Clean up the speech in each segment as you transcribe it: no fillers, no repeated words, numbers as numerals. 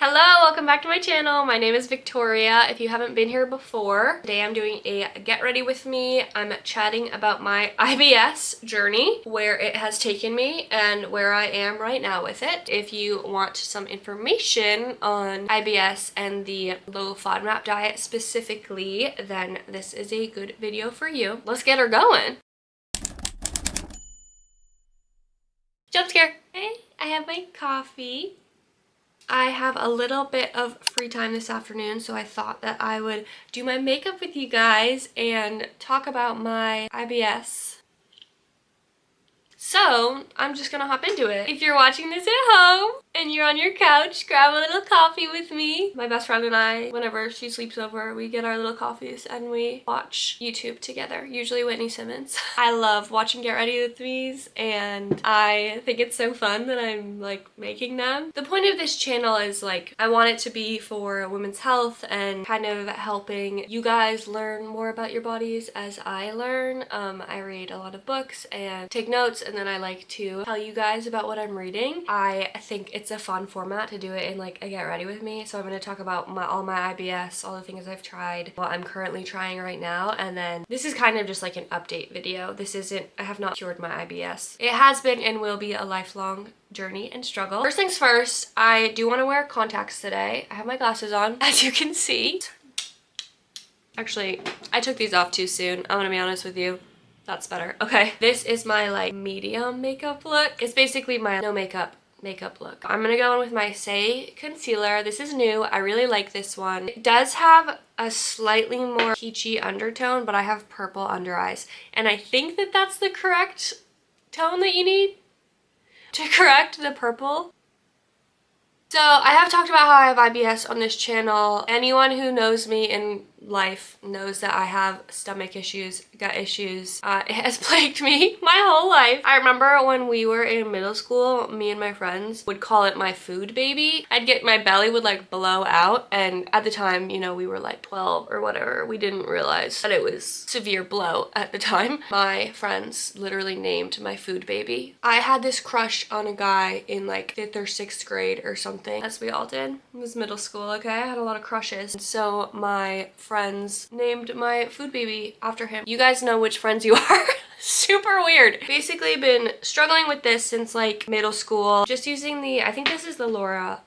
Hello, welcome back to my channel. My name is Victoria. If you haven't been here before, today I'm doing a get ready with me. I'm chatting about my IBS journey, where it has taken me and where I am right now with it. If you want some information on IBS and the low FODMAP diet specifically, then this is a good video for you. Let's get her going. Jump scare. Hey, I have my coffee. I have a little bit of free time this afternoon, so I thought that I would do my makeup with you guys and talk about my IBS. So, I'm just gonna hop into it. If you're watching this at home and you're on your couch, grab a little coffee with me. My best friend and I, whenever she sleeps over, we get our little coffees and we watch YouTube together, usually Whitney Simmons. I love watching Get Ready With Me's and I think it's so fun that I'm like making them. The point of this channel is like, I want it to be for women's health and kind of helping you guys learn more about your bodies as I learn. I read a lot of books and take notes, and then I like to tell you guys about what I'm reading. I think it's a fun format to do it in like a get ready with me. So I'm going to talk about all my IBS, all the things I've tried, what I'm currently trying right now, and then this is kind of just like an update video. This isn't, I have not cured my IBS. It has been and will be a lifelong journey and struggle. First things first, I do want to wear contacts today. I have my glasses on, as you can see. Actually, I took these off too soon. I'm gonna be honest with you. That's better. Okay. This is my like medium makeup look. It's basically my no makeup look. I'm gonna go in with my Say concealer. This is new. I really like this one. It does have a slightly more peachy undertone, but I have purple under eyes. And I think that that's the correct tone that you need to correct the purple. So I have talked about how I have IBS on this channel. Anyone who knows me in life knows that I have stomach issues, gut issues. It has plagued me my whole life. I remember when we were in middle school, me and my friends would call it my food baby. My belly would like blow out, and at the time, you know, we were like 12 or whatever. We didn't realize that it was severe blow at the time. My friends literally named my food baby. I had this crush on a guy in like 5th or 6th grade or something, as we all did. It was middle school, okay? I had a lot of crushes. And so my friends named my food baby after him. You guys know which friends you are. Super weird. Basically been struggling with this since like middle school. Just using I think this is the Laura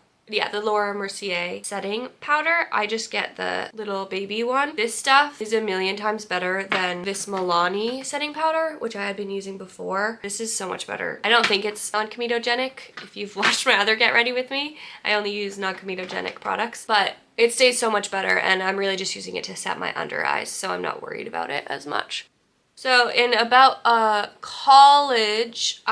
Mercier setting powder. I just get the little baby one. This stuff is a million times better than this Milani setting powder, which I had been using before. This is so much better. I don't think it's non-comedogenic. If you've watched my other Get Ready With Me, I only use non-comedogenic products, but it stays so much better, and I'm really just using it to set my under eyes, so I'm not worried about it as much. So in about college,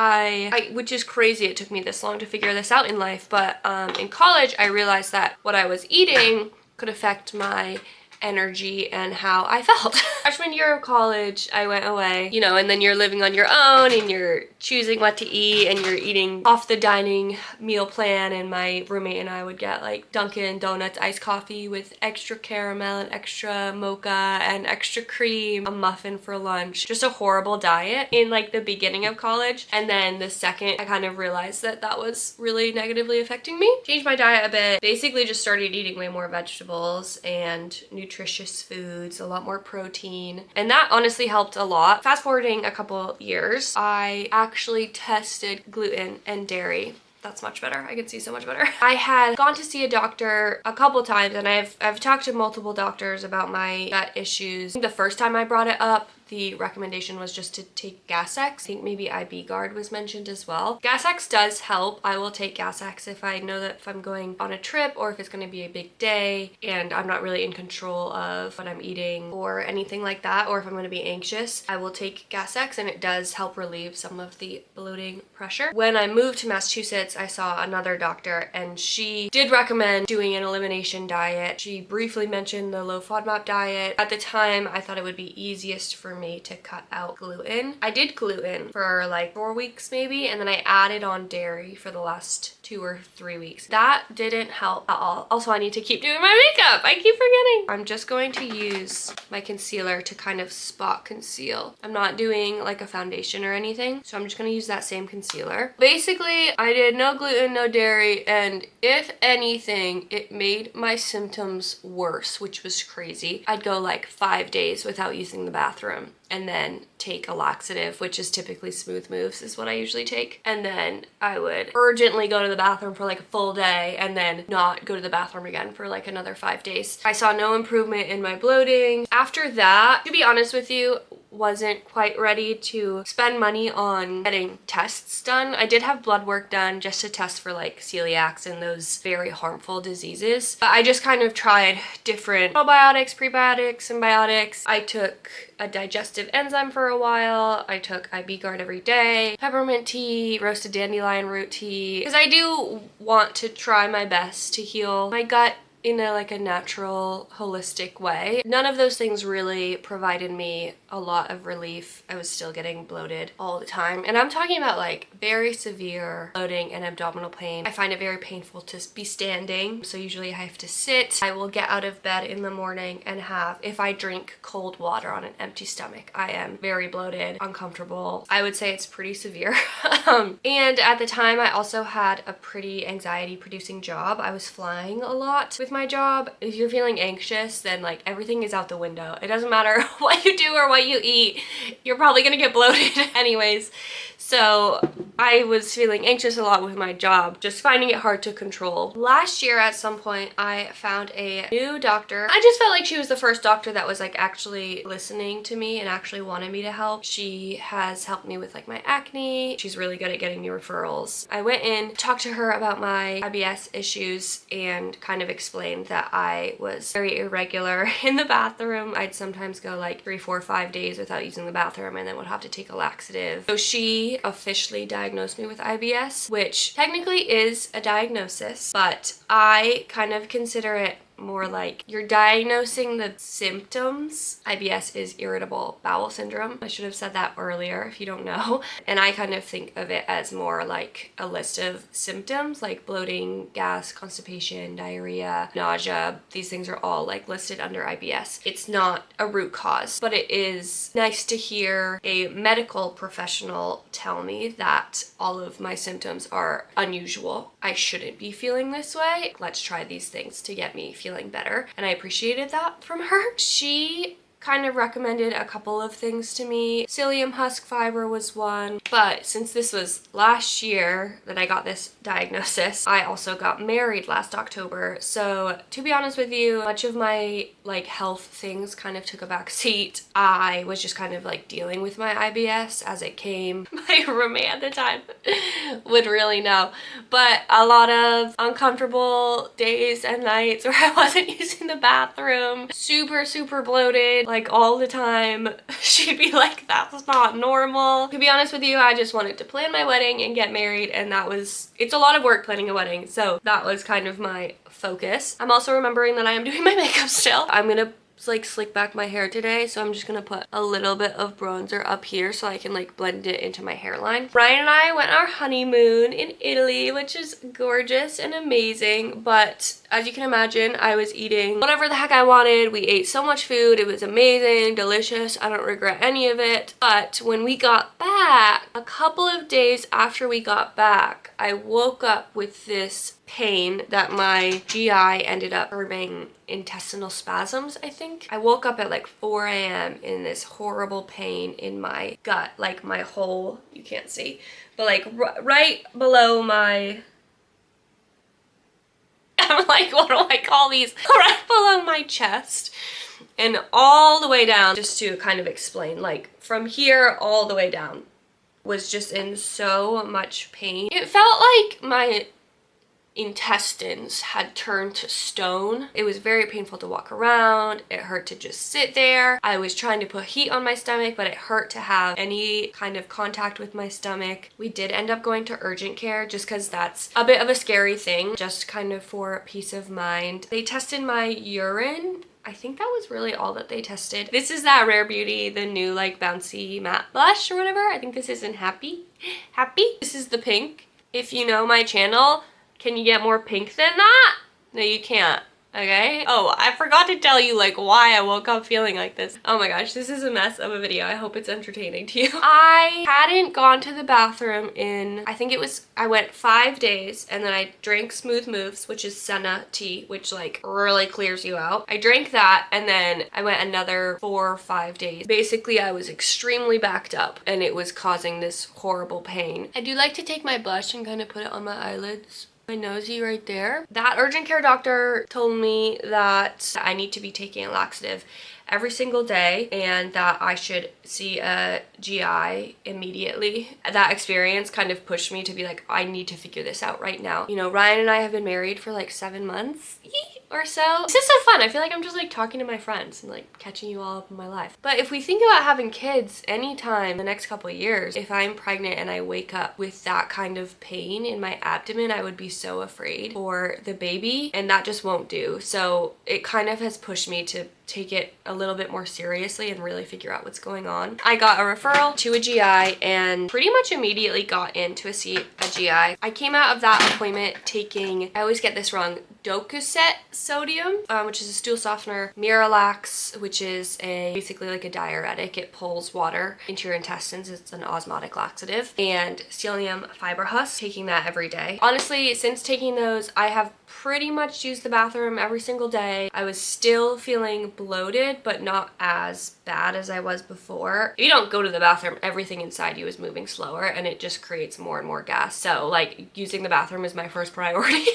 which is crazy, it took me this long to figure this out in life, but in college I realized that what I was eating could affect my energy and how I felt. Freshman year of college, I went away, you know, and then you're living on your own and you're choosing what to eat and you're eating off the dining meal plan, and my roommate and I would get like Dunkin' Donuts iced coffee with extra caramel and extra mocha and extra cream, a muffin for lunch. Just a horrible diet in like the beginning of college, and then the second I kind of realized that that was really negatively affecting me. Changed my diet a bit, basically just started eating way more vegetables and nutritious foods, a lot more protein, and that honestly helped a lot. Fast forwarding a couple years, I actually tested gluten and dairy. That's much better. I can see so much better. I had gone to see a doctor a couple times, and I've talked to multiple doctors about my gut issues. The first time I brought it up, the recommendation was just to take Gas X. I think maybe IB Guard was mentioned as well. Gas X does help. I will take Gas X if I know that if I'm going on a trip or if it's going to be a big day and I'm not really in control of what I'm eating or anything like that, or if I'm going to be anxious, I will take Gas X, and it does help relieve some of the bloating pressure. When I moved to Massachusetts, I saw another doctor, and she did recommend doing an elimination diet. She briefly mentioned the low FODMAP diet. At the time, I thought it would be easiest for me to cut out gluten. I did gluten for like 4 weeks maybe, and then I added on dairy for the last 2 or 3 weeks. That didn't help at all. Also, I need to keep doing my makeup. I keep forgetting. I'm just going to use my concealer to kind of spot conceal. I'm not doing like a foundation or anything, so I'm just gonna use that same concealer. Basically, I did no gluten, no dairy, and if anything, it made my symptoms worse, which was crazy. I'd go like 5 days without using the bathroom and then take a laxative, which is typically Smooth Moves is what I usually take. And then I would urgently go to the bathroom for like a full day and then not go to the bathroom again for like another 5 days. I saw no improvement in my bloating. After that, to be honest with you, wasn't quite ready to spend money on getting tests done. I did have blood work done just to test for like celiacs and those very harmful diseases. But I just kind of tried different probiotics, prebiotics, symbiotics. I took a digestive enzyme for a while. I took IB Guard every day, peppermint tea, roasted dandelion root tea, because I do want to try my best to heal my gut in a natural, holistic way. None of those things really provided me a lot of relief. I was still getting bloated all the time. And I'm talking about like very severe bloating and abdominal pain. I find it very painful to be standing. So usually I have to sit. I will get out of bed in the morning and if I drink cold water on an empty stomach, I am very bloated, uncomfortable. I would say it's pretty severe. And at the time I also had a pretty anxiety producing job. I was flying a lot with my job. If you're feeling anxious, then like everything is out the window. It doesn't matter what you do or what you eat, you're probably gonna get bloated anyways. So I was feeling anxious a lot with my job, just finding it hard to control. Last year at some point, I found a new doctor. I just felt like she was the first doctor that was like actually listening to me and actually wanted me to help. She has helped me with like my acne. She's really good at getting me referrals. I went in, talked to her about my IBS issues and kind of explained that I was very irregular in the bathroom. I'd sometimes go like 3, 4, 5 days without using the bathroom and then would have to take a laxative. So she officially diagnosed me with IBS, which technically is a diagnosis, but I kind of consider it more like you're diagnosing the symptoms. IBS is Irritable Bowel Syndrome. I should have said that earlier if you don't know. And I kind of think of it as more like a list of symptoms like bloating, gas, constipation, diarrhea, nausea. These things are all like listed under IBS. It's not a root cause, but it is nice to hear a medical professional tell me that all of my symptoms are unusual. I shouldn't be feeling this way. Let's try these things to get me feeling better. And I appreciated that from her. She kind of recommended a couple of things to me. Psyllium husk fiber was one, but since this was last year that I got this diagnosis, I also got married last October. So to be honest with you, much of my like health things kind of took a back seat. I was just kind of like dealing with my IBS as it came. My roommate at the time would really know, but a lot of uncomfortable days and nights where I wasn't using the bathroom, super bloated like all the time. She'd be like, that's not normal. To be honest with you, I just wanted to plan my wedding and get married, and it's a lot of work planning a wedding, so that was kind of my focus. I'm also remembering that I am doing my makeup still. I'm gonna like slick back my hair today, so I'm just gonna put a little bit of bronzer up here so I can like blend it into my hairline. Ryan and I went on our honeymoon in Italy, which is gorgeous and amazing, but as you can imagine, I was eating whatever the heck I wanted. We ate so much food. It was amazing, delicious. I don't regret any of it. But when we got back, a couple of days after we got back, I woke up with this pain that my GI ended up having intestinal spasms, I think. I woke up at like 4 a.m. in this horrible pain in my gut, like my whole, you can't see, but like right below my, I'm like, what do I call these? Right below my chest and all the way down, just to kind of explain, like from here all the way down, was just in so much pain. It felt like my intestines had turned to stone. It was very painful to walk around. It hurt to just sit there. I was trying to put heat on my stomach, but it hurt to have any kind of contact with my stomach. We did end up going to urgent care just because that's a bit of a scary thing, just kind of for peace of mind. They tested my urine. I think that was really all that they tested. This is that Rare Beauty, the new like bouncy matte blush or whatever. I think this is in Happy. This is the pink. If you know my channel, Can you get more pink than that? No, you can't. Okay? Oh, I forgot to tell you like why I woke up feeling like this. Oh my gosh, this is a mess of a video. I hope it's entertaining to you. I hadn't gone to the bathroom in, I went 5 days, and then I drank Smooth Moves, which is senna tea, which like really clears you out. I drank that, and then I went another 4 or 5 days. Basically, I was extremely backed up, and it was causing this horrible pain. I do like to take my blush and kind of put it on my eyelids. My nosy right there. That urgent care doctor told me that I need to be taking a laxative every single day and that I should see a GI immediately. That experience kind of pushed me to be like, I need to figure this out right now. You know, Ryan and I have been married for like 7 months or so. This is so fun. I feel like I'm just like talking to my friends and like catching you all up in my life. But if we think about having kids anytime the next couple of years, if I'm pregnant and I wake up with that kind of pain in my abdomen, I would be so afraid for the baby, and that just won't do. So it kind of has pushed me to take it a little bit more seriously and really figure out what's going on. I got a referral to a GI and pretty much immediately got in to see a GI. I came out of that appointment taking, I always get this wrong, Docusette sodium, which is a stool softener, Miralax, which is basically like a diuretic. It pulls water into your intestines. It's an osmotic laxative. And psyllium fiber husk, taking that every day. Honestly, since taking those, I have pretty much used the bathroom every single day. I was still feeling bloated, but not as bad as I was before. If you don't go to the bathroom, everything inside you is moving slower, and it just creates more and more gas. So like using the bathroom is my first priority.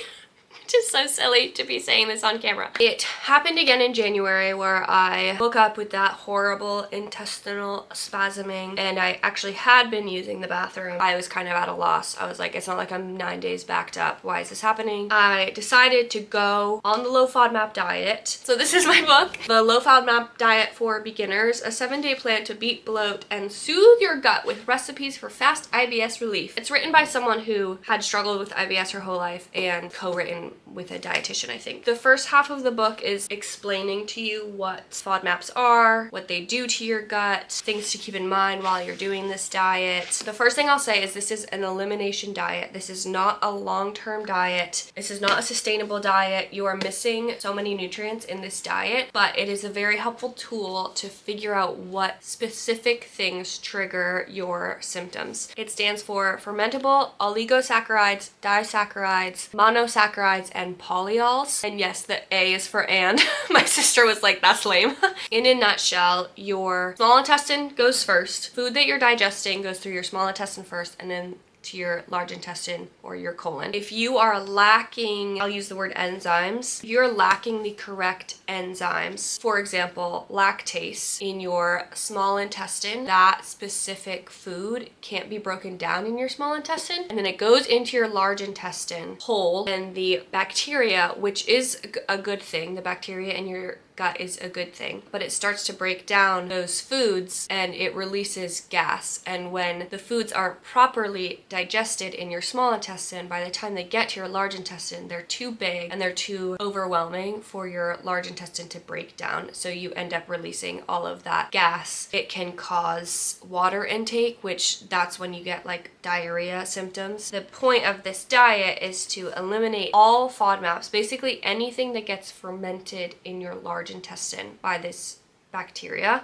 Just so silly to be saying this on camera. It happened again in January where I woke up with that horrible intestinal spasming, and I actually had been using the bathroom. I was kind of at a loss. I was like, it's not like I'm 9 days backed up. Why is this happening? I decided to go on the Low FODMAP diet. So this is my book, The Low FODMAP Diet for Beginners, a 7-day plan to beat bloat and soothe your gut with recipes for fast IBS relief. It's written by someone who had struggled with IBS her whole life and co-written with a dietitian, I think. The first half of the book is explaining to you what FODMAPs are, what they do to your gut, things to keep in mind while you're doing this diet. The first thing I'll say is this is an elimination diet. This is not a long-term diet. This is not a sustainable diet. You are missing so many nutrients in this diet, but it is a very helpful tool to figure out what specific things trigger your symptoms. It stands for fermentable oligosaccharides, disaccharides, monosaccharides, and polyols. And yes, the A is for and. My sister was like, that's lame. In a nutshell, your small intestine goes first. Food that you're digesting goes through your small intestine first, and then to your large intestine or your colon. If you are lacking, I'll use the word enzymes, if you're lacking the correct enzymes, for example, lactase in your small intestine, that specific food can't be broken down in your small intestine, and then it goes into your large intestine whole, and the bacteria, which is a good thing, the bacteria in your gut is a good thing, but it starts to break down those foods and it releases gas. And when the foods are properly digested in your small intestine, by the time they get to your large intestine, they're too big and they're too overwhelming for your large intestine to break down. So you end up releasing all of that gas. It can cause water intake, which that's when you get like diarrhea symptoms. The point of this diet is to eliminate all FODMAPs, basically anything that gets fermented in your large intestine by this bacteria.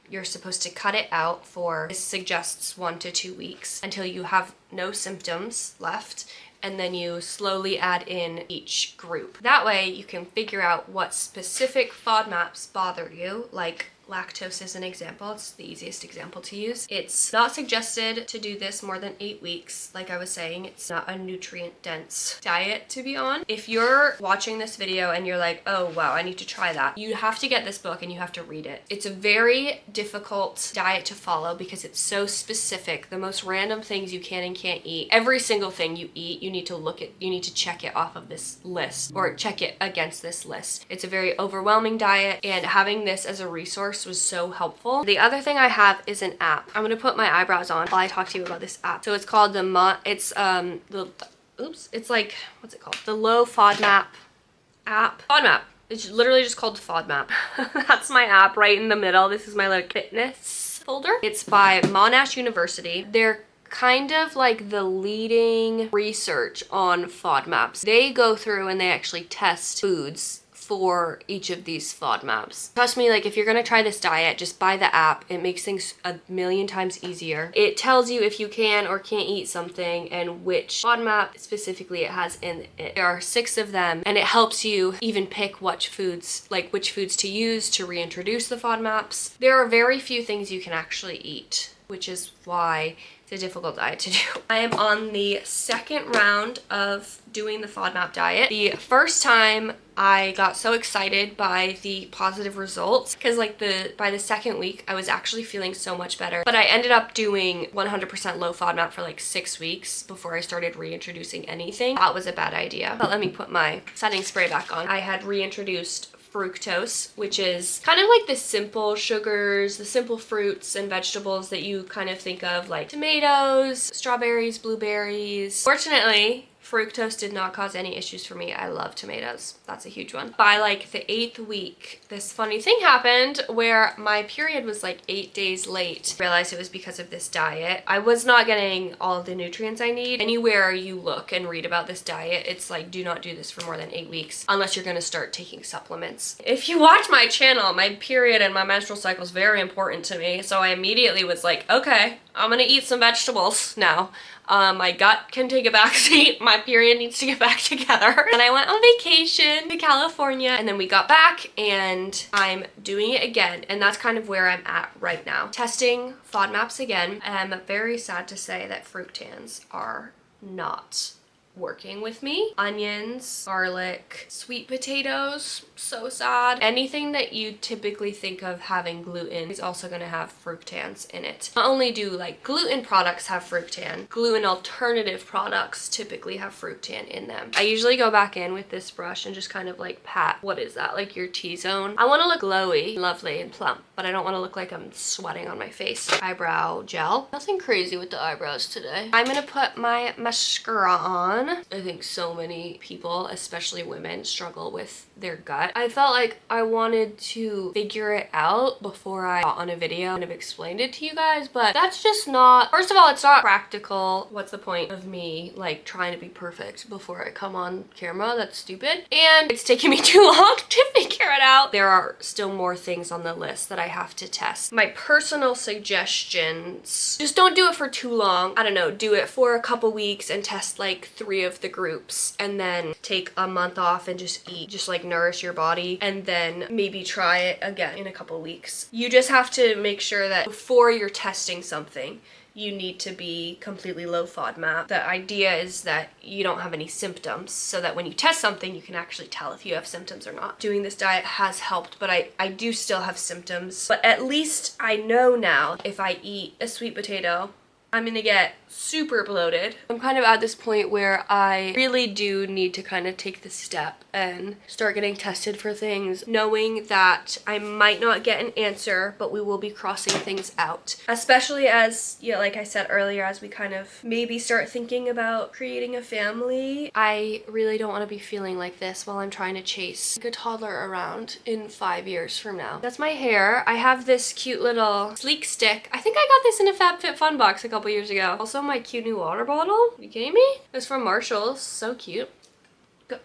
You're supposed to cut it out for, this suggests 1 to 2 weeks, until you have no symptoms left, and then you slowly add in each group. That way you can figure out what specific FODMAPs bother you, like lactose is an example. It's the easiest example to use. It's not suggested to do this more than 8 weeks. Like I was saying, it's not a nutrient-dense diet to be on. If you're watching this video and you're like, oh wow, I need to try that, you have to get this book and you have to read it. It's a very difficult diet to follow because it's so specific. The most random things you can and can't eat. Every single thing you eat, you need to check it off of this list or check it against this list. It's a very overwhelming diet, and having this as a resource was so helpful. The other thing I have is an app. I'm gonna put my eyebrows on while I talk to you about this app. So it's called it's like, what's it called? The Low FODMAP app. FODMAP. It's literally just called FODMAP. That's my app right in the middle. This is my like fitness folder. It's by Monash University. Their kind of like the leading research on FODMAPs. They go through and they actually test foods for each of these FODMAPs. Trust me, like if you're gonna try this diet, just buy the app. It makes things a million times easier. It tells you if you can or can't eat something and which FODMAP specifically it has in it. There are 6 of them, and it helps you even pick which foods to use to reintroduce the FODMAPs. There are very few things you can actually eat, which is why it's a difficult diet to do. I am on the 2nd round of doing the FODMAP diet. The first time I got so excited by the positive results because like by the 2nd week I was actually feeling so much better, but I ended up doing 100% low FODMAP for like 6 weeks before I started reintroducing anything. That was a bad idea. But let me put my setting spray back on. I had reintroduced fructose, which is kind of like the simple sugars, the simple fruits and vegetables that you kind of think of, like tomatoes, strawberries, blueberries. Fortunately, fructose did not cause any issues for me. I love tomatoes. That's a huge one. By like the 8th week, this funny thing happened where my period was like 8 days late. I realized it was because of this diet. I was not getting all of the nutrients I need. Anywhere you look and read about this diet, it's like, do not do this for more than 8 weeks unless you're gonna start taking supplements. If you watch my channel, my period and my menstrual cycle is very important to me. So I immediately was like, okay, I'm gonna eat some vegetables now. My gut can take a backseat. My period needs to get back together. And I went on vacation to California, and then we got back and I'm doing it again. And that's kind of where I'm at right now. Testing FODMAPs again. I'm very sad to say that fructans are not working with me. Onions, garlic, sweet potatoes, so sad. Anything that you typically think of having gluten is also going to have fructans in it. Not only do like gluten products have fructan, gluten alternative products typically have fructan in them. I usually go back in with this brush and just kind of like pat, what is that, like your T-zone? I want to look glowy, lovely, and plump, but I don't want to look like I'm sweating on my face. Eyebrow gel. Nothing crazy with the eyebrows today. I'm gonna put my mascara on. I think so many people, especially women, struggle with their gut. I felt like I wanted to figure it out before I got on a video and have explained it to you guys, but that's just not, first of all, it's not practical. What's the point of me like trying to be perfect before I come on camera? That's stupid. And it's taken me too long to figure it out. There are still more things on the list that I have to test. My personal suggestions, just don't do it for too long. I don't know, do it for a couple weeks and test like 3 of the groups, and then take a month off and just eat, just like nourish your body, and then maybe try it again in a couple weeks. You just have to make sure that before you're testing something, you need to be completely low FODMAP. The idea is that you don't have any symptoms, so that when you test something, you can actually tell if you have symptoms or not. Doing this diet has helped, but I do still have symptoms. But at least I know now if I eat a sweet potato, I'm gonna get super bloated. I'm kind of at this point where I really do need to kind of take the step and start getting tested for things, knowing that I might not get an answer, but we will be crossing things out. Especially as, you know, like I said earlier, as we kind of maybe start thinking about creating a family. I really don't want to be feeling like this while I'm trying to chase like a toddler around in 5 years from now. That's my hair. I have this cute little sleek stick. I think I got this in a FabFitFun box a couple years ago. Also my cute new water bottle. Are you kidding me? It's from Marshall's. So cute.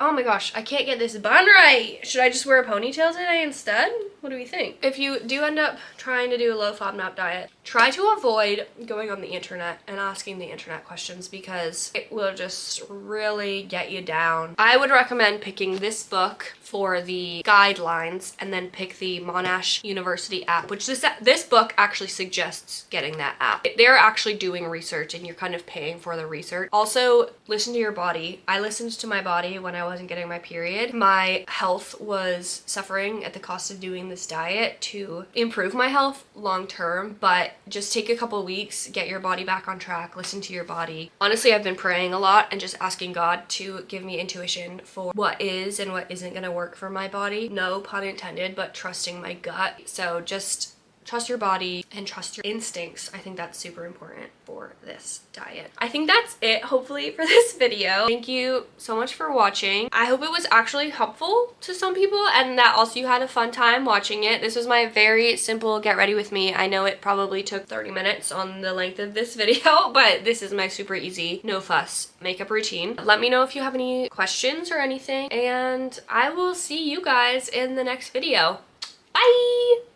Oh my gosh, I can't get this bun right. Should I just wear a ponytail today instead? What do we think? If you do end up trying to do a low FODMAP diet, try to avoid going on the internet and asking the internet questions, because it will just really get you down. I would recommend picking this book for the guidelines and then pick the Monash University app, which this book actually suggests getting that app. They're actually doing research and you're kind of paying for the research. Also, listen to your body. I listened to my body when I wasn't getting my period. My health was suffering at the cost of doing this diet to improve my health long term, but just take a couple weeks, get your body back on track, listen to your body. Honestly, I've been praying a lot and just asking God to give me intuition for what is and what isn't gonna work for my body. No pun intended, but trusting my gut. So just trust your body, and trust your instincts. I think that's super important for this diet. I think that's it, hopefully, for this video. Thank you so much for watching. I hope it was actually helpful to some people and that also you had a fun time watching it. This was my very simple get ready with me. I know it probably took 30 minutes on the length of this video, but this is my super easy, no fuss makeup routine. Let me know if you have any questions or anything, and I will see you guys in the next video. Bye!